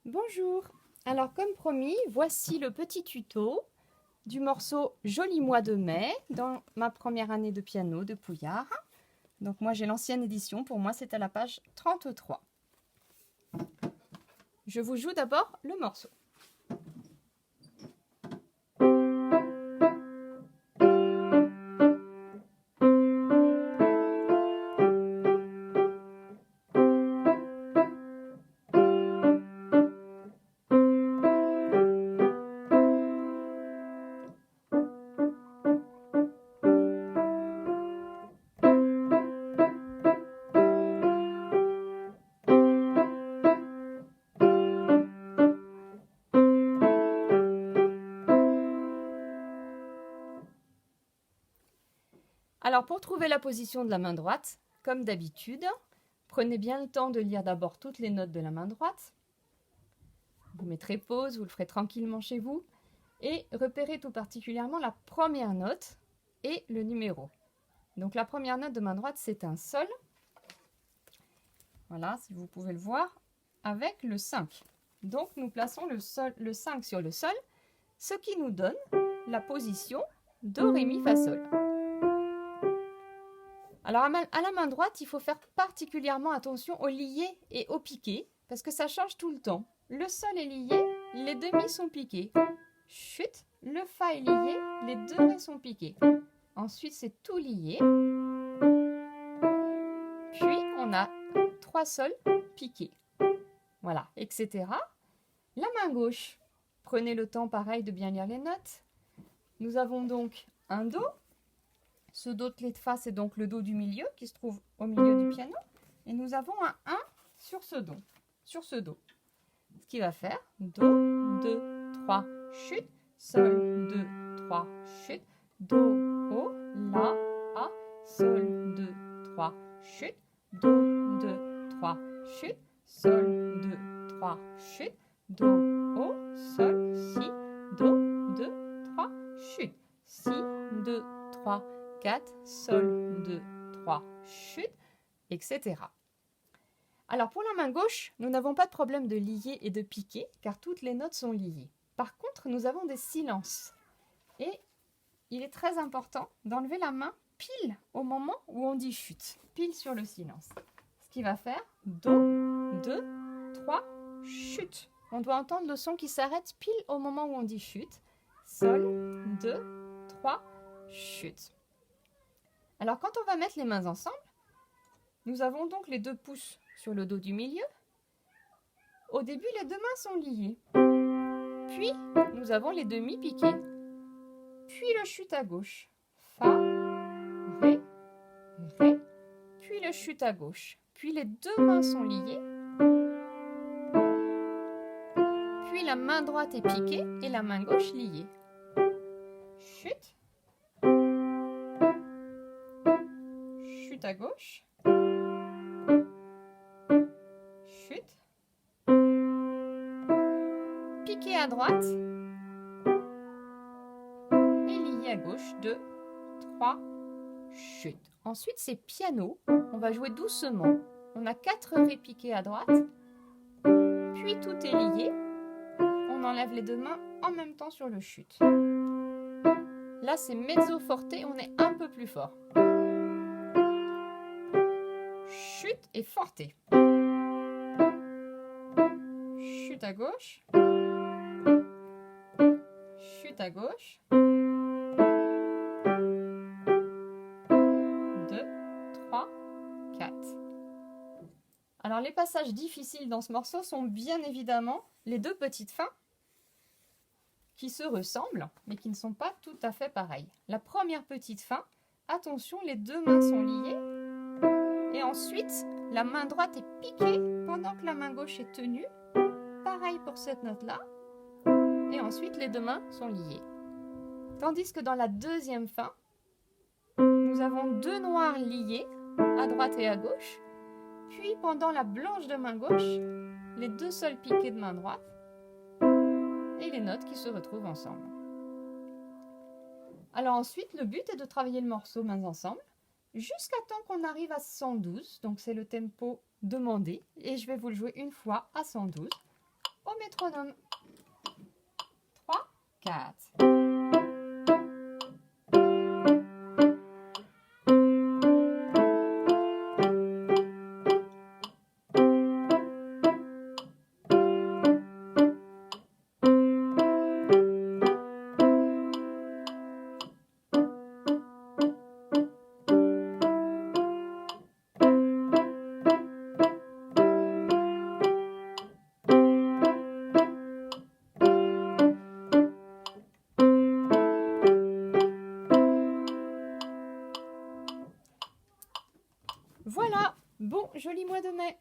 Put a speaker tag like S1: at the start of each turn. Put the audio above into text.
S1: Bonjour. Alors comme promis, voici le petit tuto du morceau Joli mois de mai dans ma première année de piano de Pouillard. Donc moi j'ai l'ancienne édition, pour moi c'est à la page 33. Je vous joue d'abord le morceau. Alors pour trouver la position de la main droite, comme d'habitude, prenez bien le temps de lire d'abord toutes les notes de la main droite. Vous mettrez pause, vous le ferez tranquillement chez vous. Et repérez tout particulièrement la première note et le numéro. Donc la première note de main droite, c'est un sol. Voilà, si vous pouvez le voir, avec le 5. Donc nous plaçons le 5 sur le sol, ce qui nous donne la position Do, Ré, Mi, Fa, Sol. Alors à la main droite, il faut faire particulièrement attention au lié et au piqué, parce que ça change tout le temps. Le sol est lié, les demi sont piqués. Chut, le Fa est lié, les deux Ré sont piqués. Ensuite, c'est tout lié. Puis, on a 3 sols piqués. Voilà, etc. La main gauche, prenez le temps pareil de bien lire les notes. Nous avons donc un Do. Ce Do clé de Fa, c'est donc le Do du milieu qui se trouve au milieu du piano. Et nous avons un 1 sur ce Do. Ce qui va faire Do, 2, 3, chute, Sol, 2, 3, chute, Do, O, La, A, Sol, 2, 3, chute, Do, 2, 3, chute, Sol, 2, 3, chute, Do, O, Sol, Si, Do, 2, 3, chute, Si, 2, 3, 4, Sol, 2, 3, chute, etc. Alors pour la main gauche, nous n'avons pas de problème de lier et de piquer, car toutes les notes sont liées. Par contre, nous avons des silences. Et il est très important d'enlever la main pile au moment où on dit chute, pile sur le silence. Ce qui va faire Do, 2, 3, chute. On doit entendre le son qui s'arrête pile au moment où on dit chute. Sol, 2, 3, chute. Alors quand on va mettre les mains ensemble, nous avons donc les 2 pouces sur le Do du milieu. Au début, les 2 mains sont liées. Puis, nous avons les demi piqués. Puis le chute à gauche. Fa, Ré, Ré. Puis le chute à gauche. Puis les 2 mains sont liées. Puis la main droite est piquée et la main gauche liée. Chute. Chute à gauche. Chute. Piqué à droite. Et lié à gauche. 2, 3, chute. Ensuite, c'est piano. On va jouer doucement. On a 4 Ré piqués à droite. Puis tout est lié. On enlève les 2 mains en même temps sur le chute. Là, c'est mezzo forte, on est un peu plus fort. Chute et forte. Chute à gauche. Chute à gauche. 2, 3, 4. Alors, les passages difficiles dans ce morceau sont bien évidemment les 2 petites fins qui se ressemblent, mais qui ne sont pas tout à fait pareilles. La première petite fin, attention, les 2 mains sont liées. Et ensuite, la main droite est piquée pendant que la main gauche est tenue. Pareil pour cette note-là. Et ensuite, les 2 mains sont liées. Tandis que dans la deuxième fin, nous avons 2 noirs liés, à droite et à gauche. Puis, pendant la blanche de main gauche, les 2 sols piqués de main droite. Et les notes qui se retrouvent ensemble. Alors ensuite, le but est de travailler le morceau mains ensemble jusqu'à temps qu'on arrive à 112. Donc c'est le tempo demandé et je vais vous le jouer une fois à 112. au métronome. 3, 4. Voilà, bon joli mois de mai.